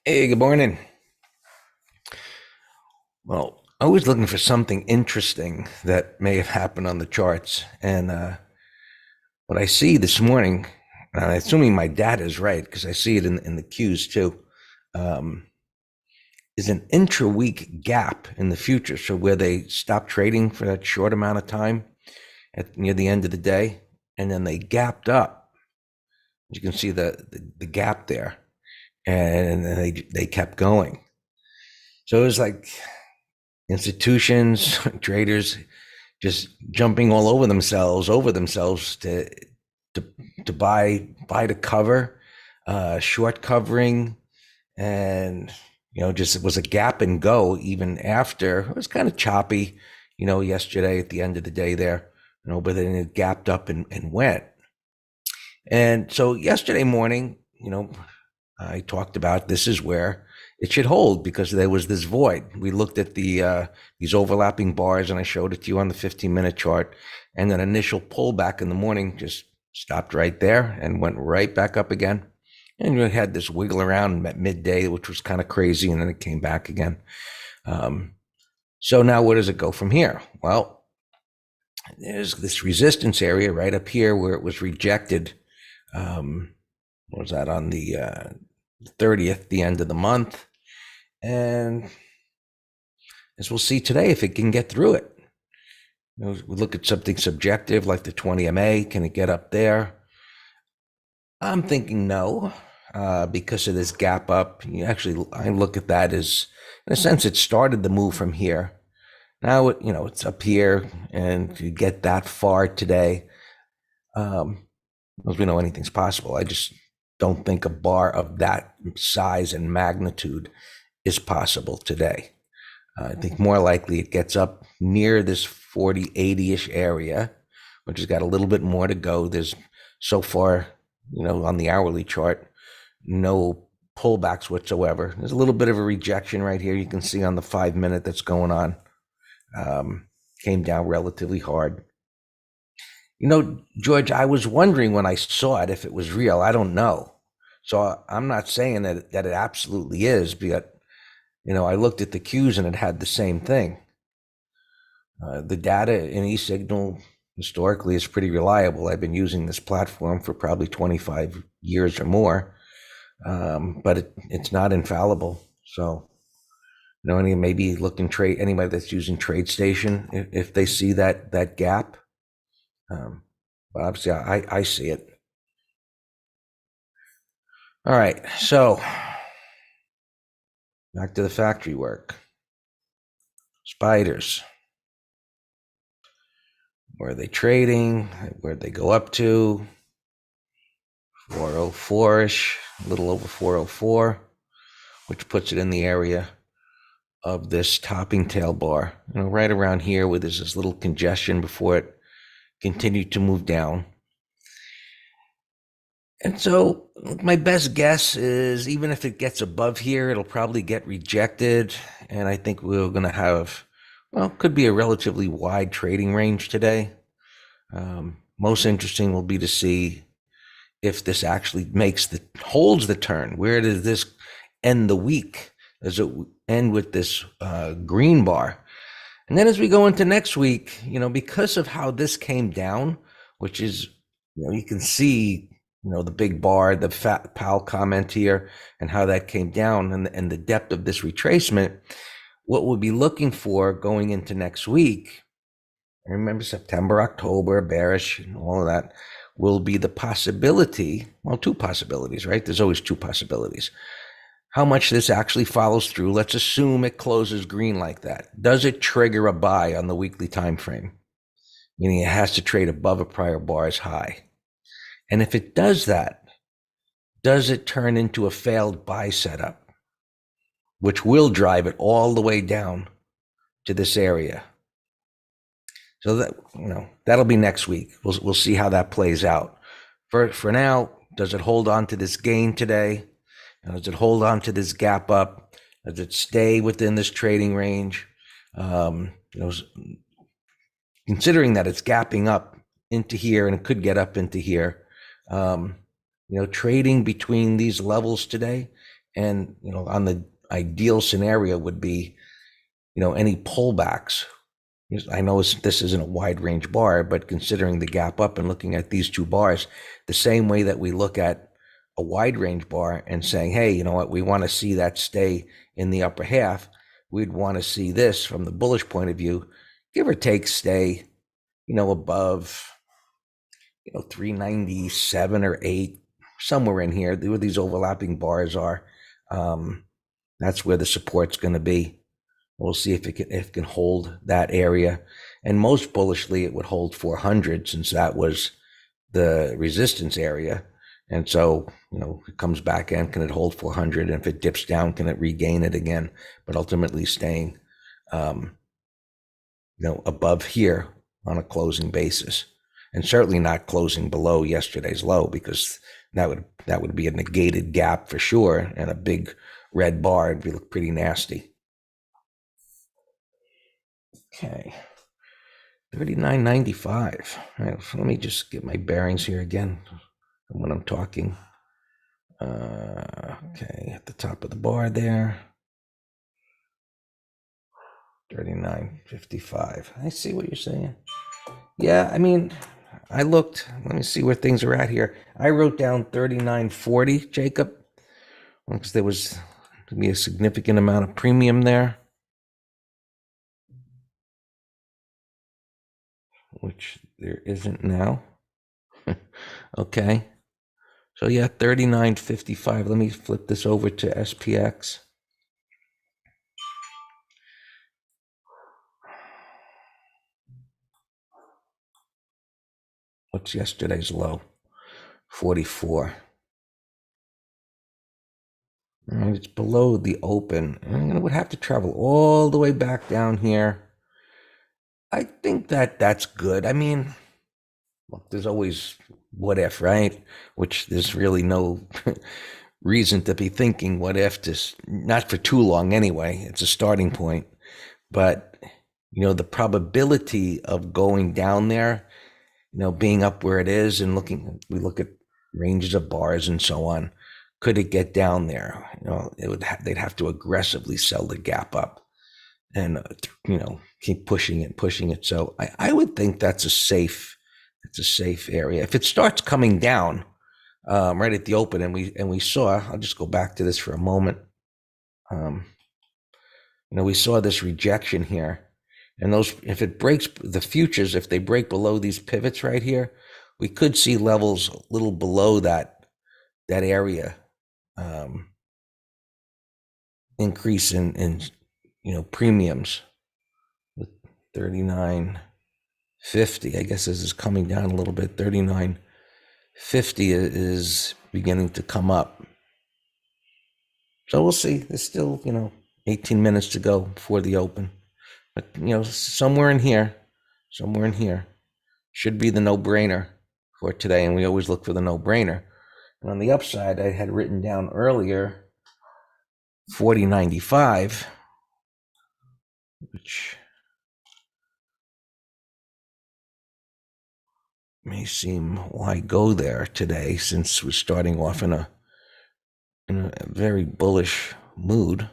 Hey, good morning. Well, I was looking for something interesting that may have happened on the charts. And what I see this morning, and I'm assuming my data is right because I see it in the cues too, um, is an intra-week gap in the future. So where they stop trading for that short amount of time near the end of the day, and then they gapped up. You can see the gap there, and they kept going. So it was like institutions, traders just jumping all over themselves to to buy to cover, short covering, and just it was a gap and go even after it was kind of choppy, yesterday at the end of the day there, but then it gapped up and went. And so yesterday morning, I talked about this is where it should hold because there was this void. We looked at these overlapping bars, and I showed it to you on the 15-minute chart. And an initial pullback in the morning just stopped right there and went right back up again. And we had this wiggle around at midday, which was kind of crazy, and then it came back again. So now where does it go from here? Well, there's this resistance area right up here where it was rejected. What was that on the 30th, the end of the month? And as we'll see today, if it can get through it. We look at something subjective like the 20 MA. Can it get up there? I'm thinking no, because of this gap up. I look at that as, in a sense, it started the move from here. Now, it's up here, and to get that far today, as we know, anything's possible. I just don't think a bar of that size and magnitude is possible today. I think more likely it gets up near this 40, 80-ish area, which has got a little bit more to go. There's so far, on the hourly chart, no pullbacks whatsoever. There's a little bit of a rejection right here. You can see on the 5-minute that's going on. Came down relatively hard. George, I was wondering when I saw it if it was real. I don't know. So I'm not saying that it absolutely is, but I looked at the cues and it had the same thing. The data in eSignal historically is pretty reliable. I've been using this platform for probably 25 years or more, but it's not infallible. So, maybe look and trade anybody that's using TradeStation if they see that gap. But obviously, I see it. All right, so back to the factory work. Spiders. Where are they trading? Where'd they go up to? 404-ish, a little over 404, which puts it in the area of this topping tail bar. Right around here where there's this little congestion before it continued to move down. And so my best guess is even if it gets above here, it'll probably get rejected. And I think we're going to have, could be a relatively wide trading range today. Most interesting will be to see if this actually holds the turn. Where does this end the week? Does it end with this green bar? And then as we go into next week, because of how this came down, which is, you can see, the big bar, the fat Powell comment here, and how that came down, and the depth of this retracement. What we'll be looking for going into next week, I remember September, October, bearish, and all of that, will be the possibility, two possibilities, right? There's always two possibilities. How much this actually follows through. Let's assume it closes green like that. Does it trigger a buy on the weekly time frame? Meaning it has to trade above a prior bar's high. And if it does that, does it turn into a failed buy setup, which will drive it all the way down to this area? So that, that'll be next week. We'll see how that plays out. For now, does it hold on to this gain today? Does it hold on to this gap up? Does it stay within this trading range? Considering that it's gapping up into here and it could get up into here, trading between these levels today And, on the ideal scenario would be, any pullbacks. I know this isn't a wide range bar, but considering the gap up and looking at these two bars, the same way that we look at a wide range bar and saying, hey, you know what, we want to see that stay in the upper half. We'd want to see this from the bullish point of view, give or take, stay, above, 397 or 8, somewhere in here, where these overlapping bars are. That's where the support's going to be. We'll see if it can hold that area. And most bullishly, it would hold 400, since that was the resistance area. And so, it comes back in, can it hold 400? And if it dips down, can it regain it again? But ultimately staying, above here on a closing basis. And certainly not closing below yesterday's low, because that would be a negated gap for sure, and a big red bar would look pretty nasty. Okay, 39.95. All right, so let me just get my bearings here again when I'm talking. Okay, at the top of the bar there, 39.55. I see what you're saying. Yeah, I mean, I looked. Let me see where things are at here. I wrote down 39.40, Jacob, because there was to be a significant amount of premium there, which there isn't now. Okay. So yeah, 39.55. Let me flip this over to SPX. What's yesterday's low? 44. All right, it's below the open. And it would have to travel all the way back down here. I think that's good. I mean, look, there's always what if, right? Which there's really no reason to be thinking what if, just not for too long anyway. It's a starting point. But, the probability of going down there, being up where it is and we look at ranges of bars and so on. Could it get down there? They'd have to aggressively sell the gap up and, keep pushing it. So I would think it's a safe area. If it starts coming down right at the open, and we saw, I'll just go back to this for a moment. We saw this rejection here, and if it breaks the futures, if they break below these pivots right here, we could see levels a little below that area, increase in premiums with 39.50. I guess this is coming down a little bit. 39.50 is beginning to come up. So we'll see. There's still, 18 minutes to go before the open. But, somewhere in here should be the no-brainer for today. And we always look for the no-brainer. And on the upside, I had written down earlier 40.95, which may seem, why go there today, since we're starting off in a very bullish mood.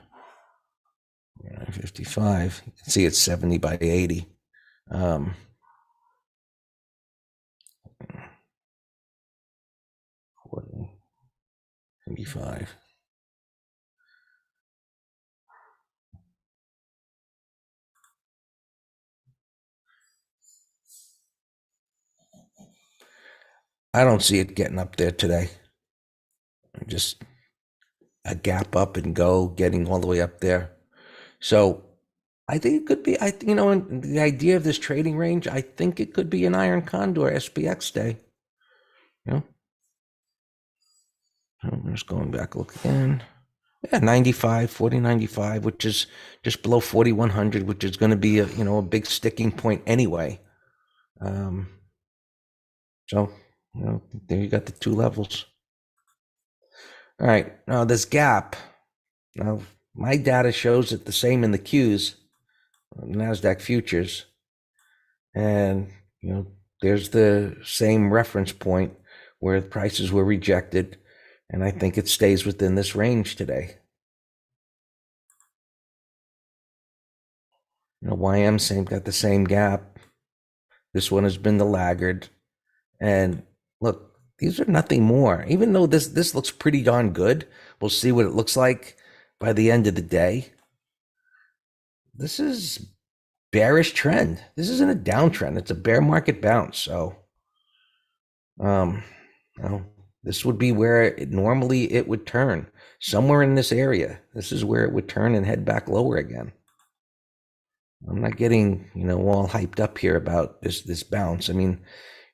55. You can see it's 70 by 80. 55. I don't see it getting up there today. Just a gap up and go, getting all the way up there. So I think it could be, the idea of this trading range, I think it could be an iron condor SPX day. I'm just going back, look again. Yeah, 95, 40.95, which is just below 4,100, which is going to be a big sticking point anyway. So, there you got the two levels. All right, now this gap. Now, my data shows it the same in the Qs, NASDAQ futures. And, there's the same reference point where prices were rejected. And I think it stays within this range today. YM same got the same gap. This one has been the laggard. And look, these are nothing more. Even though this looks pretty darn good, we'll see what it looks like by the end of the day. This is bearish trend. This isn't a downtrend. It's a bear market bounce. So, um, this would be where normally it would turn, somewhere in this area. This is where it would turn and head back lower again. I'm not getting, all hyped up here about this bounce. I mean,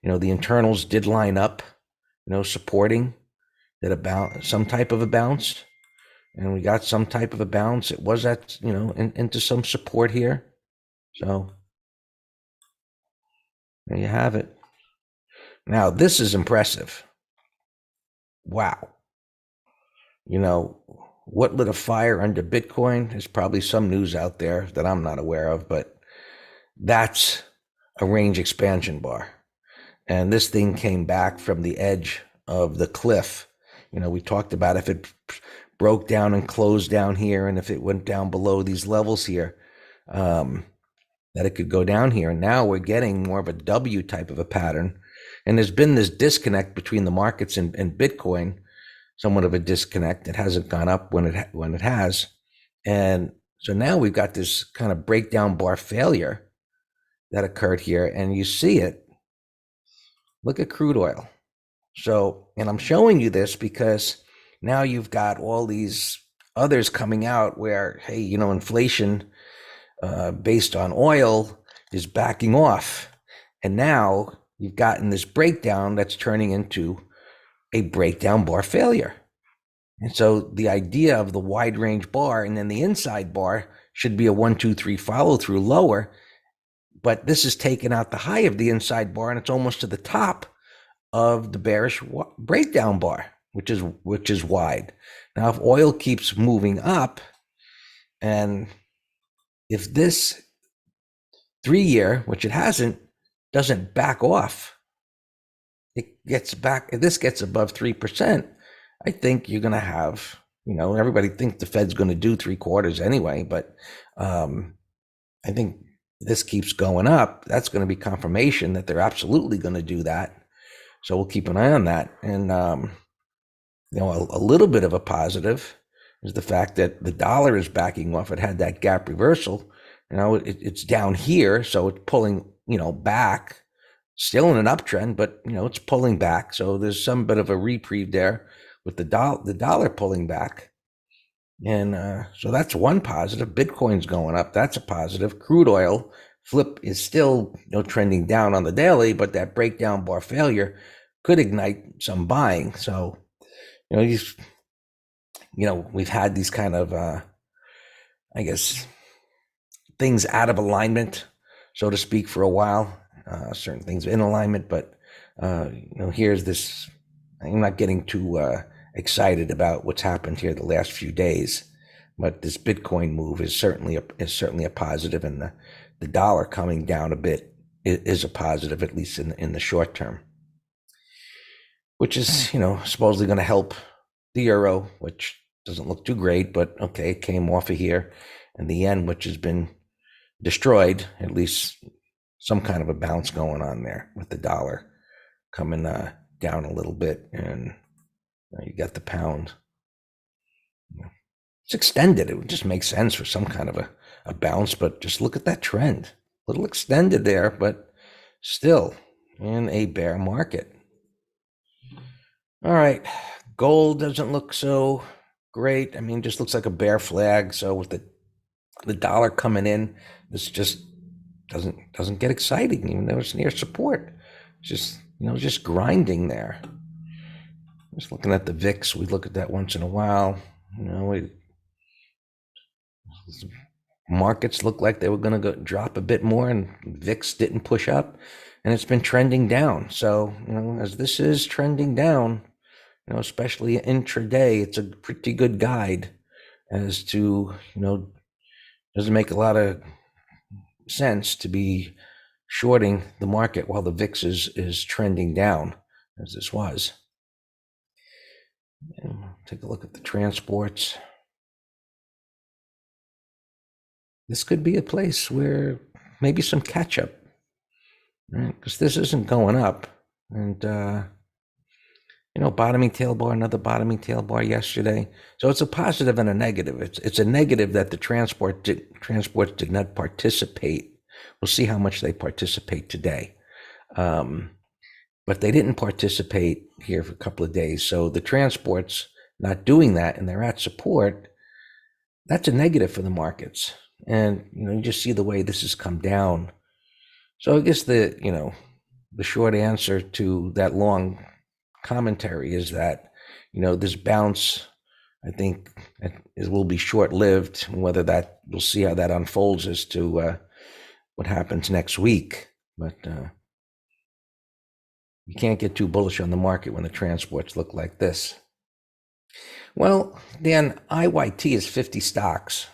the internals did line up, supporting that about some type of a bounce, and we got some type of a bounce. It was at, into some support here. So there you have it. Now, this is impressive. Wow. What lit a fire under Bitcoin? There's probably some news out there that I'm not aware of, but that's a range expansion bar. And this thing came back from the edge of the cliff. We talked about if it broke down and closed down here, and if it went down below these levels here, that it could go down here. And now we're getting more of a W type of a pattern. And there's been this disconnect between the markets and Bitcoin, somewhat of a disconnect. It hasn't gone up when it has. And so now we've got this kind of breakdown bar failure that occurred here, and you see it. Look at crude oil. So, and I'm showing you this because now you've got all these others coming out where, hey, inflation based on oil is backing off. And now you've gotten this breakdown that's turning into a breakdown bar failure. And so the idea of the wide range bar and then the inside bar should be a 1, 2, 3 follow through lower. But this is taking out the high of the inside bar, and it's almost to the top of the bearish breakdown bar, which is wide. Now, if oil keeps moving up, and if this 3-year, which it hasn't, doesn't back off, it gets back. If this gets above 3%, I think you're going to have, everybody thinks the Fed's going to do 3/4 anyway, but I think this keeps going up. That's going to be confirmation that they're absolutely going to do that. So we'll keep an eye on that. And, a little bit of a positive is the fact that the dollar is backing off. It had that gap reversal. It's down here, so it's pulling, back, still in an uptrend, but, it's pulling back. So there's some bit of a reprieve there with the dollar pulling back. And so that's one positive. Bitcoin's going up. That's a positive. Crude oil flip is still trending down on the daily, but that breakdown bar failure could ignite some buying. So, we've had these kind of, I guess, things out of alignment, so to speak, for a while. Certain things in alignment, but here's this. I'm not getting too excited about what's happened here the last few days, but this Bitcoin move is certainly a positive, and the dollar coming down a bit is a positive, at least in the short term, which is supposedly going to help the euro, which doesn't look too great, but okay, it came off of here, and the yen, which has been destroyed, at least some kind of a bounce going on there with the dollar coming down a little bit, and you got the pound. It's extended. It would just make sense for some kind of a bounce, but just look at that trend. A little extended there, but still in a bear market. All right. Gold doesn't look so great. I mean, just looks like a bear flag. So with the dollar coming in, this just doesn't get exciting, even though it's near support. It's just grinding there. Just looking at the VIX, we look at that once in a while. Markets look like they were going to drop a bit more, and VIX didn't push up, and it's been trending down. So, as this is trending down, especially intraday, it's a pretty good guide as to, doesn't make a lot of sense to be shorting the market while the VIX is trending down, as this was. And take a look at the transports. This could be a place where maybe some catch up, right? Because this isn't going up. And, bottoming tail bar, another bottoming tail bar yesterday. So it's a positive and a negative. It's a negative that the transports did not participate. We'll see how much they participate today. But they didn't participate here for a couple of days. So the transports not doing that and they're at support, that's a negative for the markets. And, you just see the way this has come down. So I guess the short answer to that long commentary is that, this bounce, I think it will be short-lived. Whether that, we'll see how that unfolds as to what happens next week. But you can't get too bullish on the market when the transports look like this. Well, Dan, IYT is 50 stocks.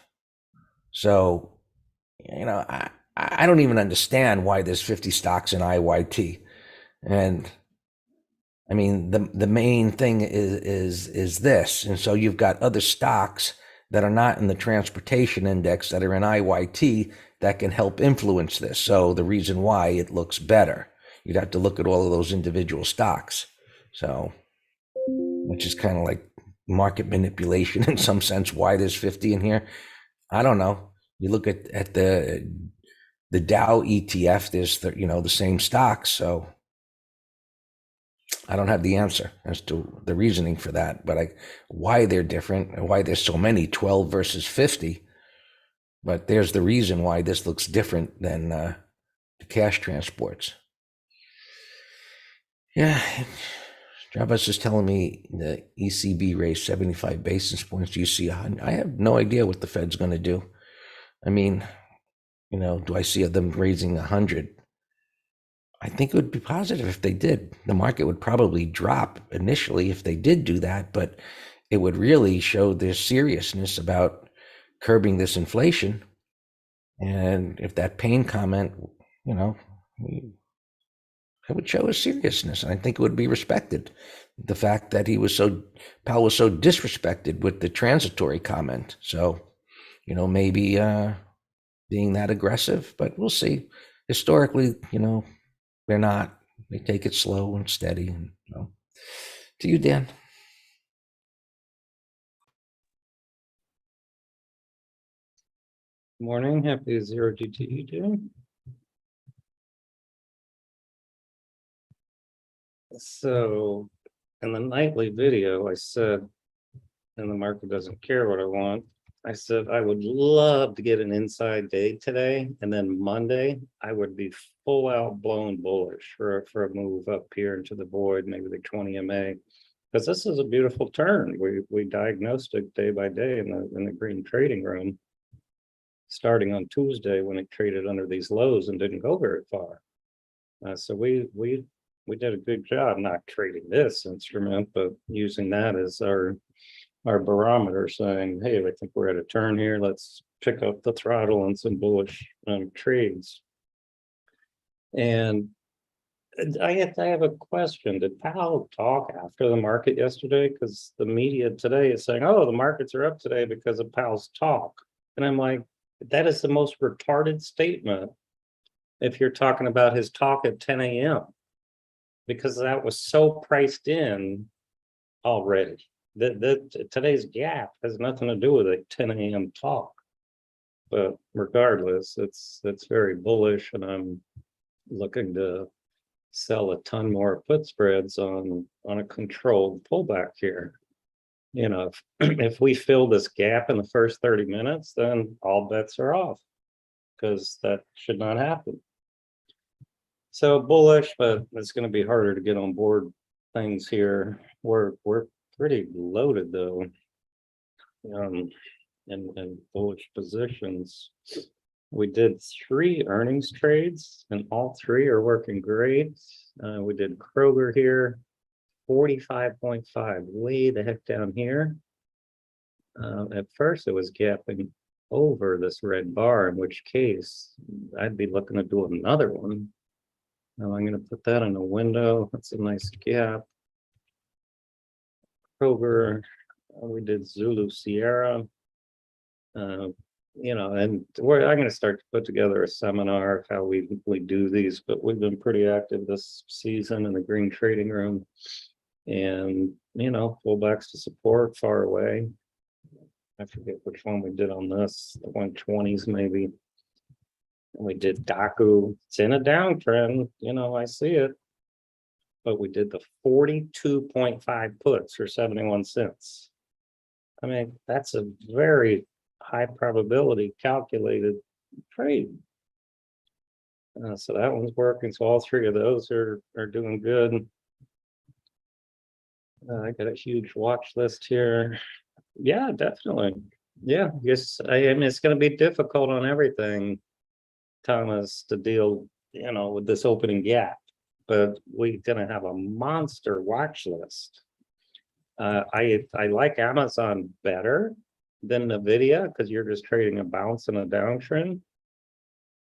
So, I don't even understand why there's 50 stocks in IYT. And I mean, the main thing is this. And so you've got other stocks that are not in the transportation index that are in IYT that can help influence this. So the reason why it looks better, you'd have to look at all of those individual stocks. So, which is kind of like market manipulation in some sense, why there's 50 in here. I don't know. You look at the Dow ETF, there's the same stocks. So I don't have the answer as to the reasoning for that, but why they're different and why there's so many, 12 versus 50. But there's the reason why this looks different than the cash transports. Yeah, Jarvis is telling me the ECB raised 75 basis points. Do you see? I have no idea what the Fed's going to do. I mean, do I see them raising 100? I think it would be positive if they did. The market would probably drop initially if they did do that, but it would really show their seriousness about curbing this inflation. And if that pain comment, it would show his seriousness. I think it would be respected. The fact that Powell was so disrespected with the transitory comment. So, maybe being that aggressive, but we'll see. Historically, they're not. They take it slow and steady. And, to you, Dan. Morning, happy 0GTE day. So in the nightly video, I said, and the market doesn't care what I want. I said I would love to get an inside day today, and then Monday I would be full out blown bullish for a move up here into the void, maybe the 20 MA, because this is a beautiful turn. We diagnosed it day by day in the green trading room, starting on Tuesday when it traded under these lows and didn't go very far. So we did a good job not trading this instrument, but using that as our barometer, saying, hey, I think we're at a turn here. Let's pick up the throttle on some bullish trades. And I have a question. Did Powell talk after the market yesterday? Because the media today is saying, oh, the markets are up today because of Powell's talk. And I'm like, that is the most retarded statement if you're talking about his talk at 10 a.m. because that was so priced in already. Today's gap has nothing to do with a 10 a.m. talk. But regardless, it's very bullish, and I'm looking to sell a ton more put spreads on a controlled pullback here. If we fill this gap in the first 30 minutes, then all bets are off, because that should not happen. So bullish, but it's going to be harder to get on board things here. We're pretty loaded though, in bullish positions. We did 3 earnings trades, and all 3 are working great. We did Kroger here, 45.5, way the heck down here. At first, it was gapping over this red bar, in which case I'd be looking to do another one. Now I'm going to put that in a window. That's a nice gap. Kroger, we did Zulu Sierra. And I'm going to start to put together a seminar of how we do these, but we've been pretty active this season in the green trading room, and pullbacks to support far away. I forget which one we did on this, the 120s maybe. And we did Daku. It's in a downtrend, I see it. But we did the 42.5 puts for 71 cents. I mean, that's a very high probability calculated trade. So that one's working. So all three of those are doing good. I got a huge watch list here. Yeah, definitely. Yeah, yes. I mean, it's going to be difficult on everything, Thomas, to deal, with this opening gap. But we're going to have a monster watch list. I like Amazon better than Nvidia because you're just trading a bounce and a downtrend.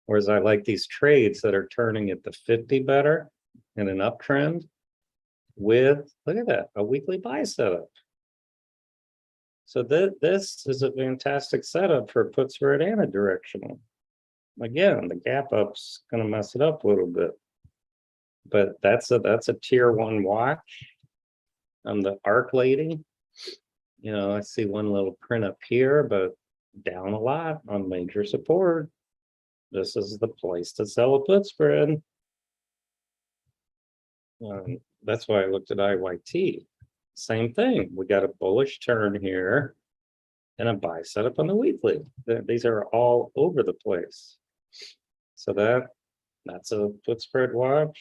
Whereas I like these trades that are turning at the 50 better in an uptrend with, look at that, a weekly buy setup. So this is a fantastic setup for put spread and a directional. Again, the gap up's going to mess it up a little bit. But that's a tier 1 watch. The ARC lady, I see one little print up here, but down a lot on major support. This is the place to sell a put spread. That's why I looked at IYT. Same thing. We got a bullish turn here and a buy setup on the weekly. These are all over the place. So that's a put spread watch.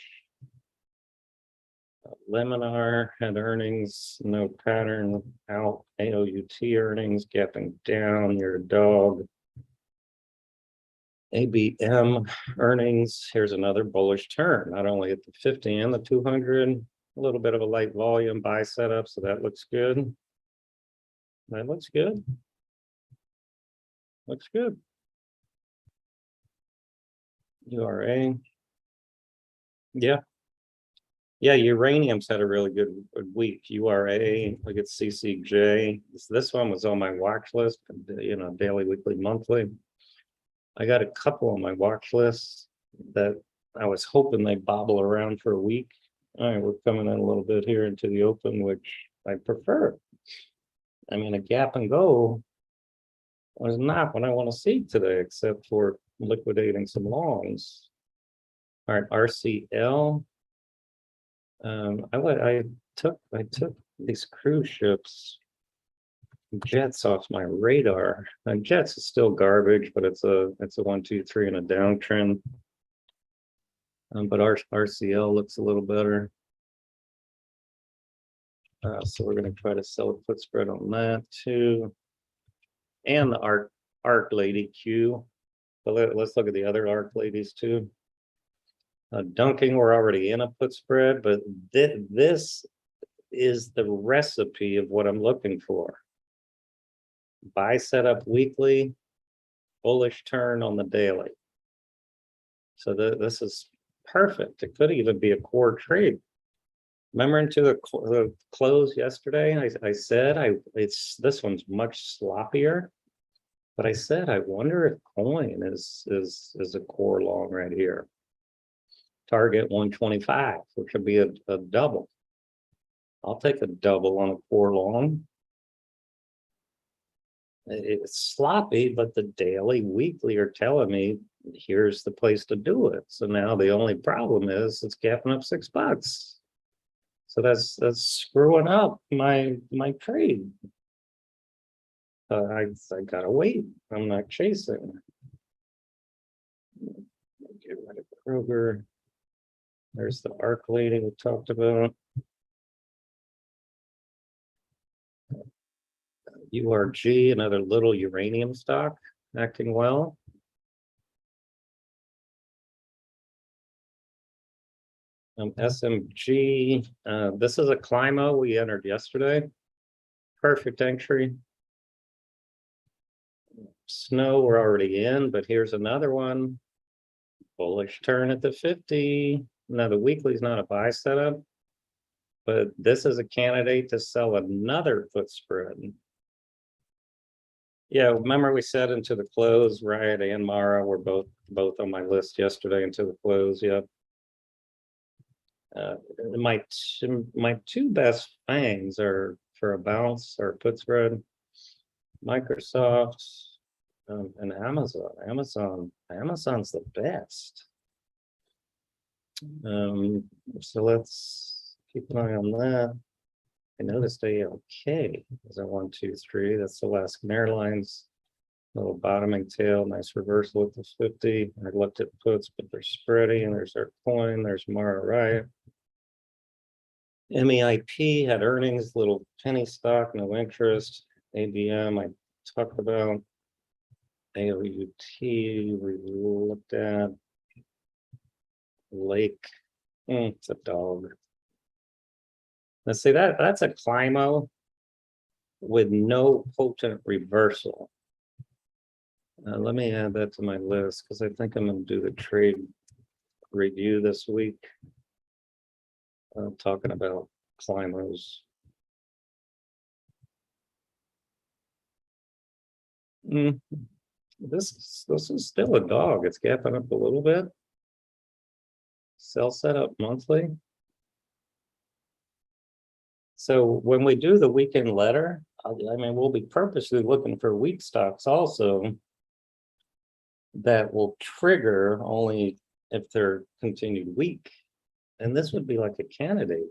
Liminar had earnings, no pattern out. AOUT earnings gapping down. You're a dog. ABM earnings. Here's another bullish turn, not only at the 50 and the 200. A little bit of a light volume buy setup, so that looks good. That looks good. Looks good. URA. Yeah. Yeah, uranium's had a really good week. URA, look at CCJ. This one was on my watch list, daily, weekly, monthly. I got a couple on my watch list that I was hoping they'd bobble around for a week. All right, we're coming in a little bit here into the open, which I prefer. I mean, a gap and go was not what I want to see today, except for liquidating some longs. All right, RCL. I took these cruise ships, Jets, off my radar. And Jets is still garbage, but it's a 1, 2, 3 and a downtrend. But RCL looks a little better. So we're going to try to sell a put spread on that too. And the ARC lady Q. But let's look at the other ARC ladies too. Dunking, we're already in a put spread, but this is the recipe of what I'm looking for. Buy setup weekly, bullish turn on the daily. So this is perfect. It could even be a core trade. Remember into the close yesterday, I said this one's much sloppier, but I said I wonder if coin is a core long right here. Target 125, which would be a double. I'll take a double on a core long. It's sloppy, but the daily, weekly are telling me here's the place to do it. So now the only problem is it's gapping up $6. So that's screwing up my trade. I gotta wait. I'm not chasing. Get rid of Kroger. There's the ARC lady we talked about. URG, another little uranium stock, acting well. SMG, this is a Climo we entered yesterday. Perfect entry. Snow we're already in, but here's another one. Bullish turn at the 50. Now the weekly is not a buy setup, but this is a candidate to sell another put spread. Yeah, remember we said into the close, Riot and Mara were both on my list yesterday into the close. Yeah. My two best fangs are for a bounce or put spread, Microsoft and Amazon. Amazon's the best. So let's keep an eye on that. I noticed ALK is a 1, 2, 3. That's Alaskan Airlines. Little bottoming tail, nice reversal at the 50. I looked at puts, but they're spready, and there's our coin, there's Mara Riot. MEIP had earnings, little penny stock, no interest. ABM, I talked about. AOUT, we looked at. Lake, it's a dog. Let's see, that's a Climo with no potent reversal. Let me add that to my list because I think I'm going to do the trade review this week. Talking about Climos. This is still a dog. It's gapping up a little bit. Sell setup monthly. So when we do the weekend letter, I mean, we'll be purposely looking for weak stocks also that will trigger only if they're continued weak. And this would be like a candidate.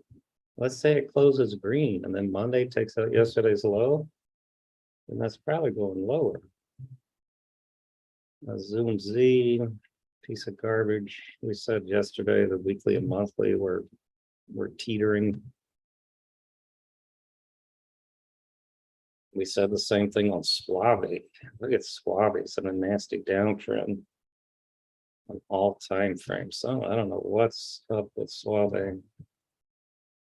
Let's say it closes green and then Monday takes out yesterday's low, and that's probably going lower. Zoom Z, piece of garbage. We said yesterday the weekly and monthly were teetering. We said the same thing on Suave. Look at Suave, it's in a nasty downtrend on all time frames. So I don't know what's up with Suave.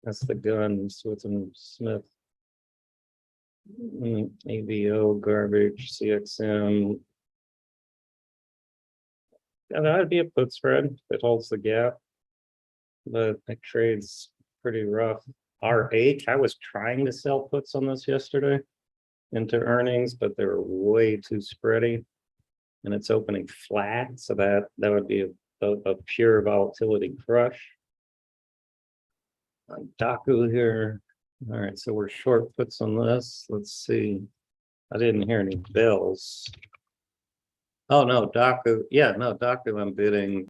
That's the gun, Smith. AVO, garbage, CXM. And that would be a put spread that holds the gap, but it trades pretty rough. RH, I was trying to sell puts on this yesterday into earnings, but they were way too spready, and it's opening flat, so that would be a pure volatility crush. On Daku here. All right, so we're short puts on this. Let's see. I didn't hear any bells. Oh no, Daku. Yeah, no, Daku I'm bidding